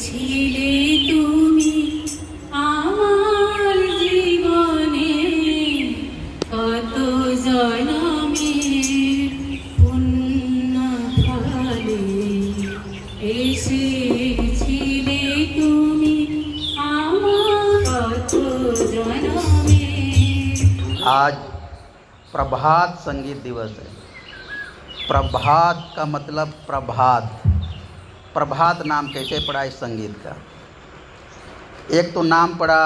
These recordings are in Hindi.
এসেছিলে তুমি আমার জীবনে কত জনমের পুণ্য ফলে এসেছিলে তুমি আমার কত জনমের। आज प्रभात संगीत दिवस है। प्रभात का मतलब प्रभात। प्रभात नाम कैसे पड़ा इस संगीत का? एक तो नाम पड़ा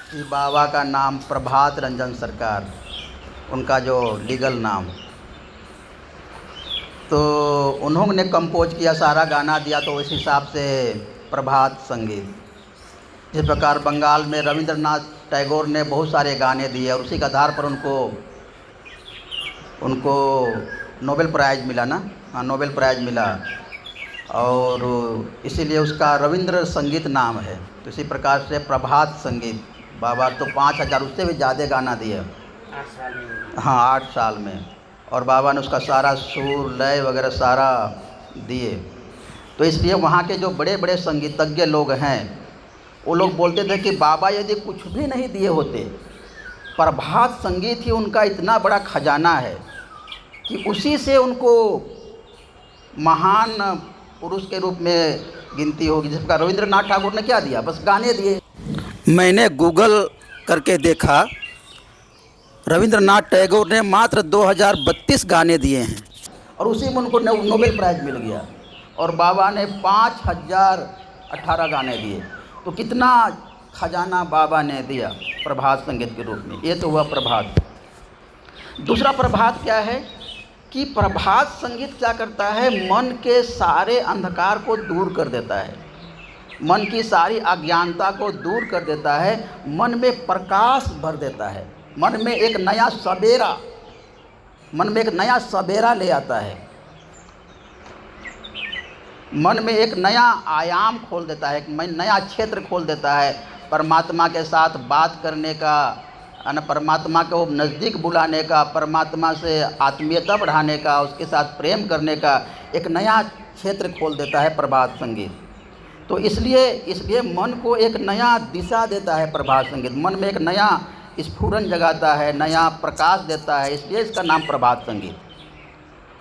कि बाबा का नाम प्रभात रंजन सरकार, उनका जो लीगल नाम, तो उन्होंने कंपोज किया, सारा गाना दिया, तो उस हिसाब से प्रभात संगीत। जिस प्रकार बंगाल में रविंद्रनाथ टैगोर ने बहुत सारे गाने दिए और उसी के आधार पर उनको नोबेल प्राइज़ मिला ना। हाँ, नोबेल प्राइज़ मिला और इसीलिए उसका रविंद्र संगीत नाम है। तो इसी प्रकार से प्रभात संगीत, बाबा तो 5000 उससे भी ज़्यादा गाना दिए 8 साल में। हाँ, 8 साल में, और बाबा ने उसका सारा सुर लय वगैरह सारा दिए। तो इसलिए वहाँ के जो बड़े बड़े संगीतज्ञ लोग हैं वो लोग बोलते थे कि बाबा यदि कुछ भी नहीं दिए होते, प्रभात संगीत ही उनका इतना बड़ा खजाना है कि उसी से उनको महान पुरुष के रूप में गिनती होगी। जिस प्रकार रविंद्रनाथ ठाकुर ने क्या दिया, बस गाने दिए। मैंने गूगल करके देखा, रविंद्रनाथ टैगोर ने मात्र 2032 गाने दिए हैं और उसी में उनको नोबेल प्राइज़ मिल गया, और बाबा ने 5018 गाने दिए। तो कितना खजाना बाबा ने दिया प्रभात संगीत के रूप में। ये तो हुआ प्रभात। दूसरा प्रभात क्या है कि प्रभात संगीत क्या करता है, मन के सारे अंधकार को दूर कर देता है, मन की सारी अज्ञानता को दूर कर देता है, मन में प्रकाश भर देता है, मन में एक नया सवेरा ले आता है, मन में एक नया आयाम खोल देता है, एक नया क्षेत्र खोल देता है, परमात्मा के साथ बात करने का, परमात्मा को नज़दीक बुलाने का, परमात्मा से आत्मीयता बढ़ाने का, उसके साथ प्रेम करने का एक नया क्षेत्र खोल देता है प्रभात संगीत। तो इसलिए मन को एक नया दिशा देता है प्रभात संगीत, मन में एक नया स्फुरन जगाता है, नया प्रकाश देता है, इसलिए इसका नाम प्रभात संगीत।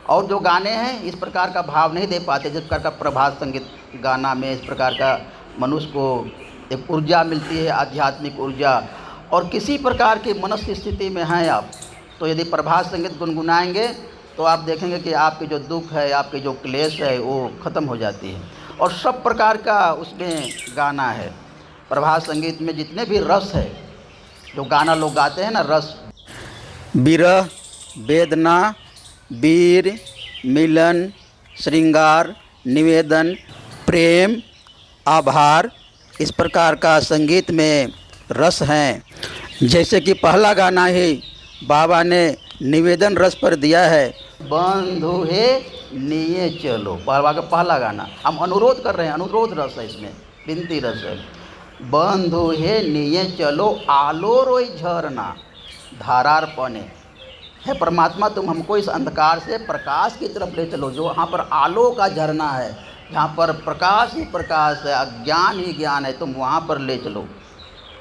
और जो गाने हैं इस प्रकार का भाव नहीं दे पाते जिस प्रकार का प्रभात संगीत गाना में इस प्रकार का मनुष्य को एक ऊर्जा मिलती है, आध्यात्मिक ऊर्जा। और किसी प्रकार की मनस्य स्थिति में हैं आप, तो यदि प्रभात संगीत गुनगुनाएंगे तो आप देखेंगे कि आपके जो दुख है, आपके जो क्लेश है, वो ख़त्म हो जाती है। और सब प्रकार का उसमें गाना है प्रभात संगीत में, जितने भी रस है, जो गाना लोग गाते हैं ना, रस, विरह, वेदना, वीर, मिलन, श्रृंगार, निवेदन, प्रेम, आभार, इस प्रकार का संगीत में रस हैं। जैसे कि पहला गाना ही बाबा ने निवेदन रस पर दिया है, बंधु हे लिए चलो। बाबा का पहला गाना हम अनुरोध कर रहे हैं, अनुरोध रस है इसमें, विनती रस है। बंधु हे लिए चलो आलो रोई झरना धारार पने। हे परमात्मा, तुम हमको इस अंधकार से प्रकाश की तरफ ले चलो, जो वहाँ पर आलो का झरना है, जहाँ पर प्रकाश ही प्रकाश है, अज्ञान ही ज्ञान है, तुम वहाँ पर ले चलो।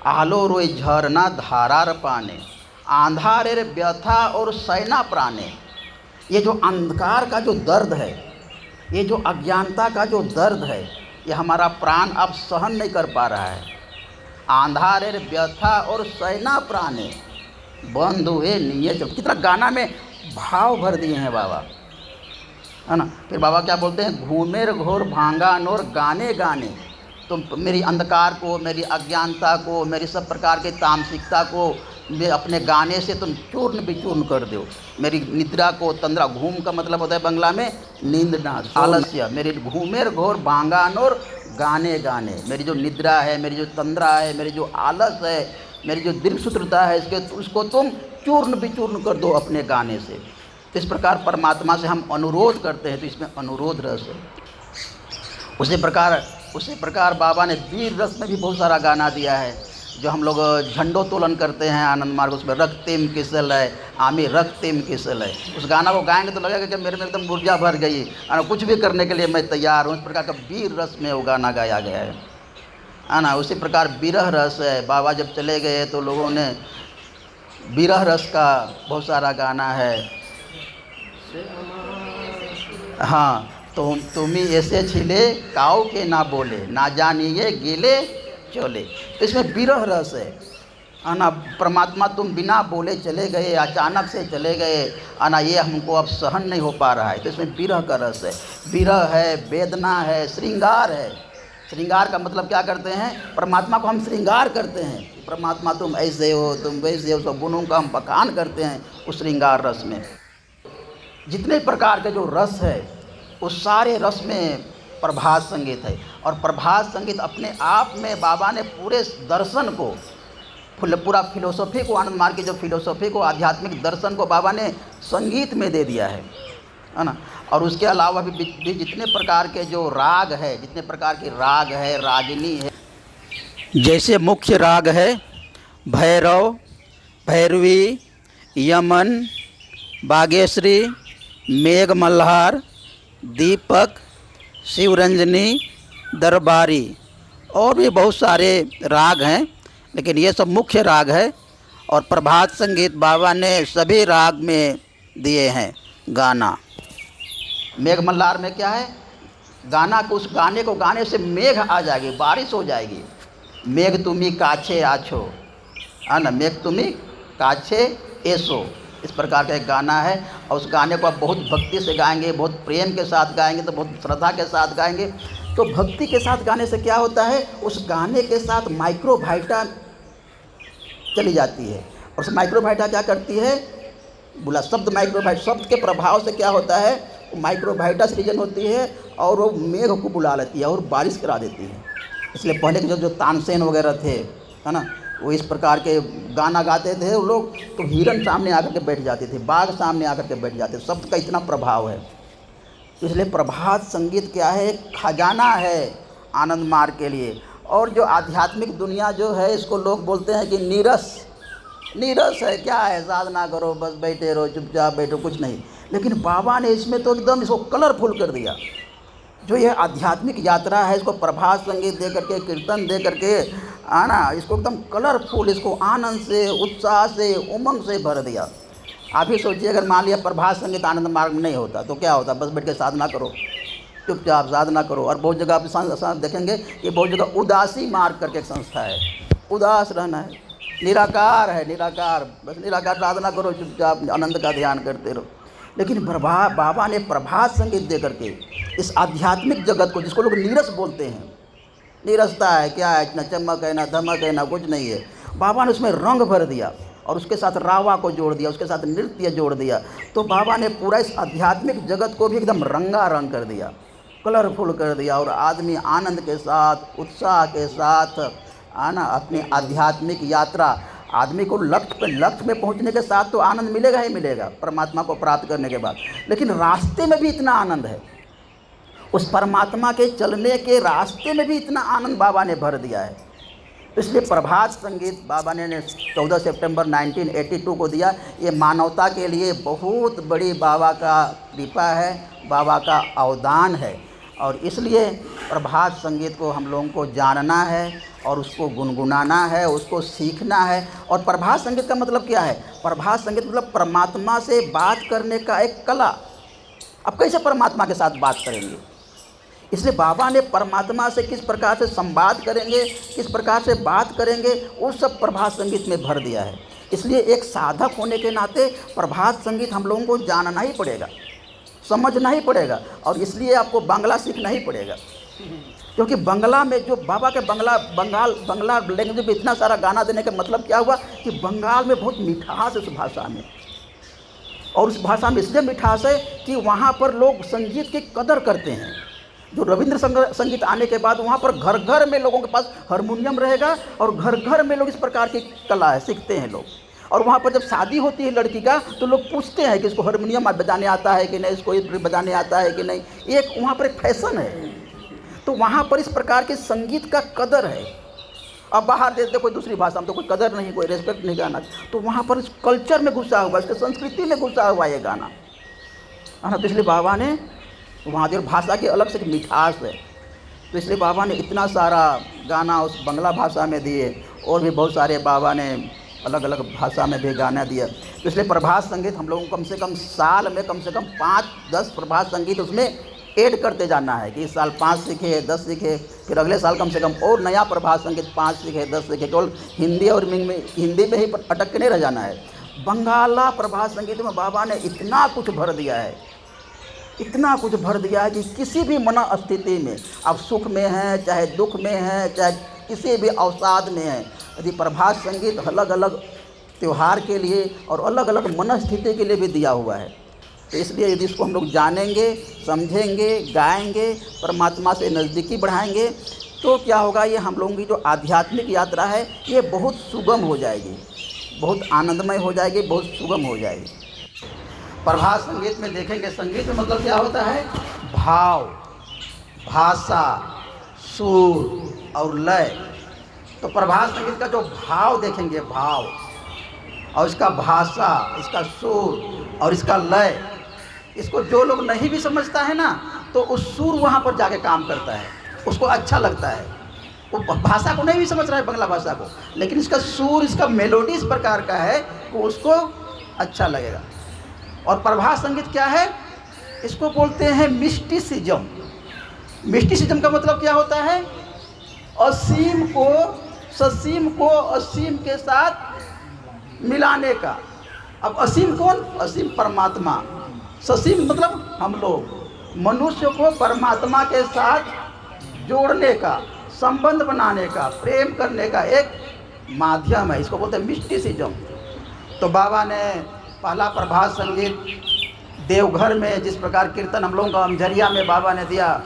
आलो रोई झरना धारार पाने, आंधारे रे व्यथा और सैना प्राणे। ये जो अंधकार का जो दर्द है, ये जो अज्ञानता का जो दर्द है, ये हमारा प्राण अब सहन नहीं कर पा रहा है। आंधारे रे व्यथा और सैना प्राणे, बंधु हे निये चलो। कितना गाना में भाव भर दिए हैं बाबा, है ना। फिर बाबा क्या बोलते हैं, घूमेर घोर भांगा नोर गाने गाने। तुम मेरी अंधकार को, मेरी अज्ञानता को, मेरी सब प्रकार की तामसिकता को अपने गाने से तुम चूर्ण विचूर्ण कर दो। मेरी निद्रा को, तंद्रा, घूम का मतलब होता है बंगला में नींद ना, आलस्य। मेरी घूमेर घोर भांगानोर गाने गाने, मेरी जो निद्रा है, मेरी जो तंद्रा है, मेरी जो आलस है, मेरी जो दीर्घसूत्रता है, उसको तुम चूर्ण विचूर्ण कर दो अपने गाने से। तो इस प्रकार परमात्मा से हम अनुरोध करते हैं, तो इसमें अनुरोध रस है। उसी प्रकार बाबा ने वीर रस में भी बहुत सारा गाना दिया है। जो हम लोग झंडोत्तोलन करते हैं आनंद मार्ग, उसमें रक्तिम किसल है, आमी रक्तिम किसल है, उस गाना को गाएंगे तो लगेगा कि मेरे में एकदम ऊर्जा भर गई और कुछ भी करने के लिए मैं तैयार हूँ। इस प्रकार का वीर है में वो गाना गाया गया है ना। उसी प्रकार विरह रस है। बाबा जब चले गए तो लोगों ने विरह रस का बहुत सारा गाना है। हाँ, तो तुम्ही ऐसे छिले काऊ के ना बोले, ना जानिए गिले चोले। तो इसमें विरह रस है ना। परमात्मा तुम बिना बोले चले गए, अचानक से चले गए ना, ये हमको अब सहन नहीं हो पा रहा है। तो इसमें विरह का रस है। विरह है, वेदना है, श्रृंगार है। श्रृंगार का मतलब क्या करते हैं, परमात्मा को हम श्रृंगार करते हैं। परमात्मा तुम ऐसे हो, तुम वैसे हो, सब गुणों का हम बखान करते हैं उस श्रृंगार रस में। जितने प्रकार के जो रस है उस सारे रस में प्रभात संगीत है। और प्रभात संगीत अपने आप में बाबा ने पूरे दर्शन को, पूरा फिलोसॉफी को, आनंद मार्ग की जो फिलोसॉफी को, आध्यात्मिक दर्शन को बाबा ने संगीत में दे दिया है ना। और उसके अलावा भी जितने प्रकार के जो राग है, जितने प्रकार के राग है, रागिनी है, जैसे मुख्य राग है भैरव, भैरवी, यमन, बागेश्वरी, मेघ मल्हार, दीपक, शिवरंजनी, दरबारी, और भी बहुत सारे राग हैं, लेकिन ये सब मुख्य राग है। और प्रभात संगीत बाबा ने सभी राग में दिए हैं गाना। मेघ मल्हार में क्या है, गाना को, उस गाने को गाने से मेघ आ जाएगी, बारिश हो जाएगी। मेघ तुम्ही काछे आछो, है ना, मेघ तुम्ही काछे ऐसो, इस प्रकार का एक गाना है। और उस गाने को आप बहुत भक्ति से गाएंगे, बहुत प्रेम के साथ गाएंगे, तो बहुत श्रद्धा के साथ गाएंगे। तो भक्ति के साथ गाने से क्या होता है, उस गाने के साथ माइक्रोवाइटा चली जाती है। और उस माइक्रोवाइटा क्या करती है, बोला शब्द माइक्रोवाइटा, शब्द के प्रभाव से क्या होता है, माइक्रोवाइटा सृजन होती है और वो मेघ को बुला लेती है और बारिश करा देती है। इसलिए पहले के जो तानसेन वगैरह थे, है ना, वो इस प्रकार के गाना गाते थे वो लोग, तो हिरन सामने आकर के बैठ जाते थे, बाघ सामने आकर के बैठ जाते थे। शब्द का इतना प्रभाव है। इसलिए प्रभात संगीत क्या है, एक खजाना है आनंद मार्ग के लिए। और जो आध्यात्मिक दुनिया जो है, इसको लोग बोलते हैं कि नीरस, नीरस है, क्या है, साधना करो, बस बैठे रहो, चुपचाप बैठो, कुछ नहीं। लेकिन बाबा ने इसमें तो एकदम इसको कलरफुल कर दिया। जो ये आध्यात्मिक यात्रा है, इसको प्रभात संगीत दे करके, कीर्तन दे करके, आना, इसको एकदम कलरफुल, इसको आनंद से, उत्साह से, उमंग से भर दिया। आप ही सोचिए, अगर मान लिया प्रभात संगीत आनंद मार्ग में नहीं होता तो क्या होता, बस बैठ के साधना करो, चुपचाप साधना करो। और बहुत जगह आप देखेंगे कि बहुत जगह उदासी मार्ग करके एक संस्था है, उदास रहना है, निराकार है, निराकार, बस निराकार साधना करो, चुपचाप आनंद का ध्यान करते रहो। लेकिन बाबा ने प्रभात संगीत दे करके इस आध्यात्मिक जगत को, जिसको लोग नीरस बोलते हैं, नीरसता है, क्या है, ना चमक है, ना धमक है, ना कुछ नहीं है, बाबा ने उसमें रंग भर दिया और उसके साथ रावा को जोड़ दिया, उसके साथ नृत्य जोड़ दिया। तो बाबा ने पूरा इस आध्यात्मिक जगत को भी एकदम रंगारंग कर दिया, कलरफुल कर दिया। और आदमी आनंद के साथ, उत्साह के साथ आना अपनी आध्यात्मिक यात्रा, आदमी को लक्ष्य में पहुंचने के साथ तो आनंद मिलेगा ही मिलेगा परमात्मा को प्राप्त करने के बाद, लेकिन रास्ते में भी इतना आनंद है, उस परमात्मा के चलने के रास्ते में भी इतना आनंद बाबा ने भर दिया है। इसलिए प्रभात संगीत बाबा ने 14 सितंबर 1982 को दिया। ये मानवता के लिए बहुत बड़ी बाबा का कृपा है, बाबा का अवदान है। और इसलिए प्रभात संगीत को हम लोगों को जानना है और उसको गुनगुनाना है, उसको सीखना है। और प्रभात संगीत का मतलब क्या है, प्रभात संगीत मतलब परमात्मा से बात करने का एक कला। अब कैसे परमात्मा के साथ बात करेंगे, इसलिए बाबा ने परमात्मा से किस प्रकार से संवाद करेंगे, किस प्रकार से बात करेंगे, वो सब प्रभात संगीत में भर दिया है। इसलिए एक साधक होने के नाते प्रभात संगीत हम लोगों को जानना ही पड़ेगा, समझना ही पड़ेगा। और इसलिए आपको बांग्ला सीखना ही पड़ेगा, क्योंकि बांग्ला में जो बाबा के बंगला लैंग्वेज में इतना सारा गाना देने का मतलब क्या हुआ कि बंगाल में बहुत मिठास है उस भाषा में। और उस भाषा में इसलिए मिठास है कि वहाँ पर लोग संगीत की कदर करते हैं। जो रविंद्र संगीत आने के बाद वहाँ पर घर घर में लोगों के पास हारमोनियम रहेगा और घर घर में लोग इस प्रकार की कला है सीखते हैं लोग। और वहाँ पर जब शादी होती है लड़की का तो लोग पूछते हैं कि इसको हारमोनियम बजाने आता है कि नहीं, इसको इस बजाने आता है कि नहीं, एक वहाँ पर एक फैशन है। तो वहाँ पर इस प्रकार के संगीत का कदर है। अब बाहर देश कोई दूसरी भाषा में तो कोई कदर नहीं, कोई रेस्पेक्ट नहीं गाना, तो वहाँ पर इस कल्चर में घुसा हुआ, इसके संस्कृति में घुसा हुआ ये गाना है ना। तो इसलिए बाबा ने वहाँ जो भाषा की अलग से एक मिठास है, तो इसलिए बाबा ने इतना सारा गाना उस बंगला भाषा में दिए, और भी बहुत सारे बाबा ने अलग अलग भाषा में भी गाना दिया। तो इसलिए प्रभात संगीत हम लोगों को कम से कम साल में कम से कम 5-10 प्रभात संगीत उसमें ऐड करते जाना है कि इस साल 5 सीखे, 10 सीखे, फिर अगले साल कम से कम और नया प्रभात संगीत 5 सीखे, 10 सीखे। केवल हिंदी और हिंदी में ही अटक के नहीं रह जाना है। बंगाला प्रभात संगीत में बाबा ने इतना कुछ भर दिया है, इतना कुछ भर दिया है कि किसी भी मनस्थिति में, आप सुख में हैं, चाहे दुख में हैं, चाहे किसी भी अवसाद में हैं, यदि प्रभात संगीत अलग अलग त्यौहार के लिए और अलग अलग मनस्थिति के लिए भी दिया हुआ है। तो इसलिए यदि इसको हम लोग जानेंगे, समझेंगे, गाएंगे, परमात्मा से नज़दीकी बढ़ाएंगे, तो क्या होगा, ये हम लोगों की जो आध्यात्मिक यात्रा है ये बहुत सुगम हो जाएगी, बहुत आनंदमय हो जाएगी, बहुत सुगम हो जाएगी। प्रभात संगीत में देखेंगे, संगीत में मतलब क्या होता है, भाव, भाषा, सुर और लय। तो प्रभात संगीत का जो भाव देखेंगे, भाव और इसका भाषा, इसका सुर और इसका लय, इसको जो लोग नहीं भी समझता है ना, तो उस सुर वहाँ पर जाके काम करता है, उसको अच्छा लगता है। वो भाषा को नहीं भी समझ रहा है, बंगला भाषा को, लेकिन इसका सुर, इसका मेलोडी इस प्रकार का है कि उसको अच्छा लगेगा। और प्रभात संगीत क्या है, इसको बोलते हैं मिस्टिसिज्म। मिस्टिसिज्म का मतलब क्या होता है, असीम को, ससीम को असीम के साथ मिलाने का। अब असीम कौन, असीम परमात्मा, ससीम मतलब हम लोग, मनुष्य को परमात्मा के साथ जोड़ने का, संबंध बनाने का, प्रेम करने का एक माध्यम है, इसको बोलते हैं मिस्टिसिज्म। तो बाबा ने पहला प्रभात संगीत देवघर में, जिस प्रकार कीर्तन हम लोगों का अमझरिया में बाबा ने दिया,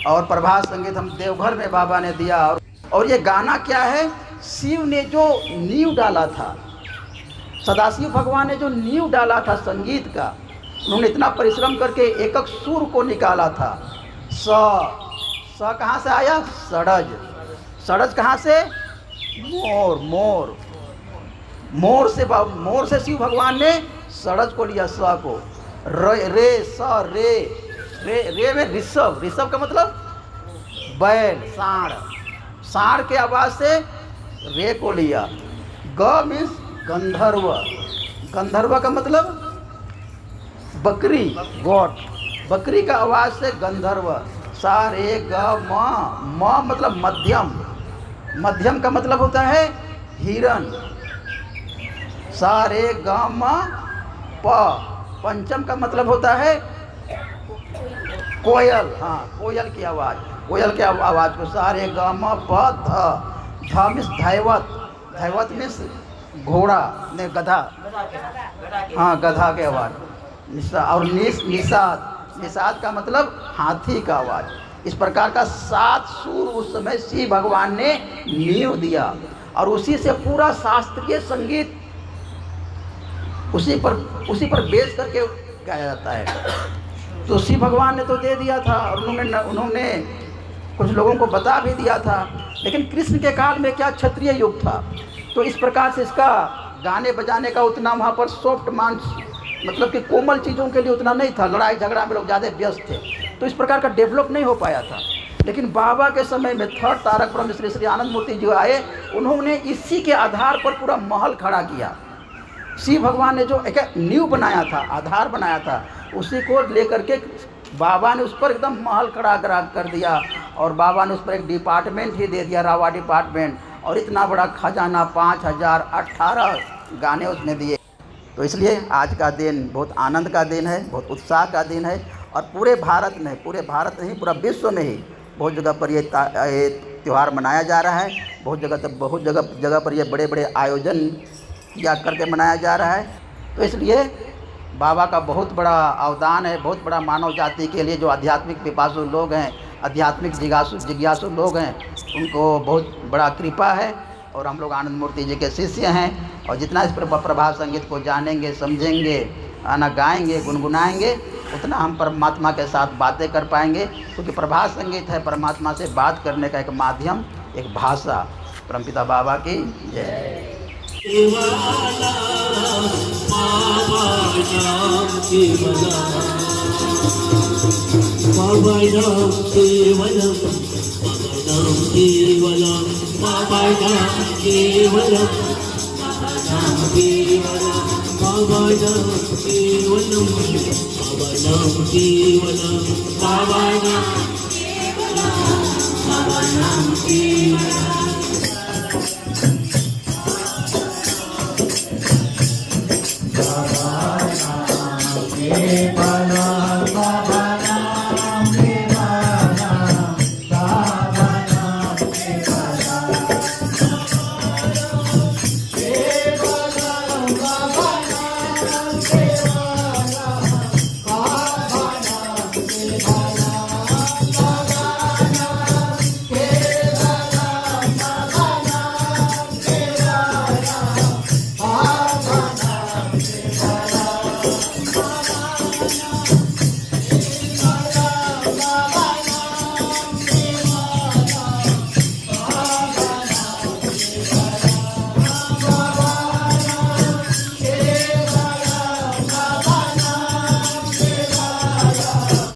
और प्रभात संगीत हम देवघर में बाबा ने दिया। और ये गाना क्या है, शिव ने जो नींव डाला था, सदाशिव भगवान ने जो नींव डाला था संगीत का, उन्होंने इतना परिश्रम करके एक एक सुर को निकाला था। स कहाँ से आया, सड़ज, सड़ज कहाँ से, मोर, मोर, मोर से शिव भगवान ने सड़ज को लिया, स को, रे, स, रे में ऋषभ, ऋषभ का मतलब बैल, सांड, सांड के आवाज़ से रे को लिया। ग मीन्स गंधर्व, गंधर्व का मतलब बकरी, गोट, बकरी का आवाज़ से गंधर्व। सा रे ग म मतलब मध्यम, मध्यम का मतलब होता है हिरण। सा रे ग म प, पंचम का मतलब होता है कोयल, हाँ कोयल की आवाज़, कोयल के आवाज़ को सा रे ग म प ध, ध मीन्स धैवत, धैवत मीन्स घोड़ा ने गधा, हाँ गधा के आवाज़। और निषाद, निषाद का मतलब हाथी का आवाज़। इस प्रकार का 7 सुर उस समय शिव भगवान ने नींव दिया, और उसी से पूरा शास्त्रीय संगीत उसी पर बेस करके गाया जाता है। तो शिव भगवान ने तो दे दिया था, और उन्होंने कुछ लोगों को बता भी दिया था, लेकिन कृष्ण के काल में क्या क्षत्रिय युग था, तो इस प्रकार से इसका गाने बजाने का उतना वहाँ पर सॉफ्ट मांस, मतलब कि कोमल चीज़ों के लिए उतना नहीं था, लड़ाई झगड़ा में लोग ज़्यादा व्यस्त थे, तो इस प्रकार का डेवलप नहीं हो पाया था। लेकिन बाबा के समय में थर्ड तारक ब्रह्म श्री श्री आनंद मूर्ति जी आए, उन्होंने इसी के आधार पर पूरा महल खड़ा किया। शिव भगवान ने जो एक नींव बनाया था, आधार बनाया था, उसी को लेकर के बाबा ने उस पर एकदम महल खड़ा कर दिया, और बाबा ने उस पर एक डिपार्टमेंट ही दे दिया, रावा डिपार्टमेंट, और इतना बड़ा खजाना 5018 गाने उसने दिए। तो इसलिए आज का दिन बहुत आनंद का दिन है, बहुत उत्साह का दिन है, और पूरे भारत में, पूरे भारत नहीं पूरा विश्व में ही बहुत जगह पर ये त्यौहार मनाया जा रहा है। बहुत जगह पर ये बड़े बड़े आयोजन किया करके मनाया जा रहा है। तो इसलिए बाबा का बहुत बड़ा अवदान है, बहुत बड़ा मानव जाति के लिए, जो आध्यात्मिक पिपासु लोग हैं, आध्यात्मिक जिज्ञासु लोग हैं, उनको बहुत बड़ा कृपा है। और हम लोग आनंद मूर्ति जी के शिष्य हैं, और जितना इस प्रभात संगीत को जानेंगे, समझेंगे, आना गाएंगे, गुनगुनाएंगे, उतना हम परमात्मा के साथ बातें कर पाएंगे। क्योंकि प्रभात संगीत है परमात्मा से बात करने का एक माध्यम, एक भाषा। परमपिता बाबा की जय। बाबा नाम केवलम, बाबा नाम केवलम, बाबा नाम केवलम, बाबा नाम केवलम, बाबा नाम केवलम, बाबा नाम केवलम, बाबा नाम केवलम, बाबा नाम केवलम, बाबा नाम केवलम।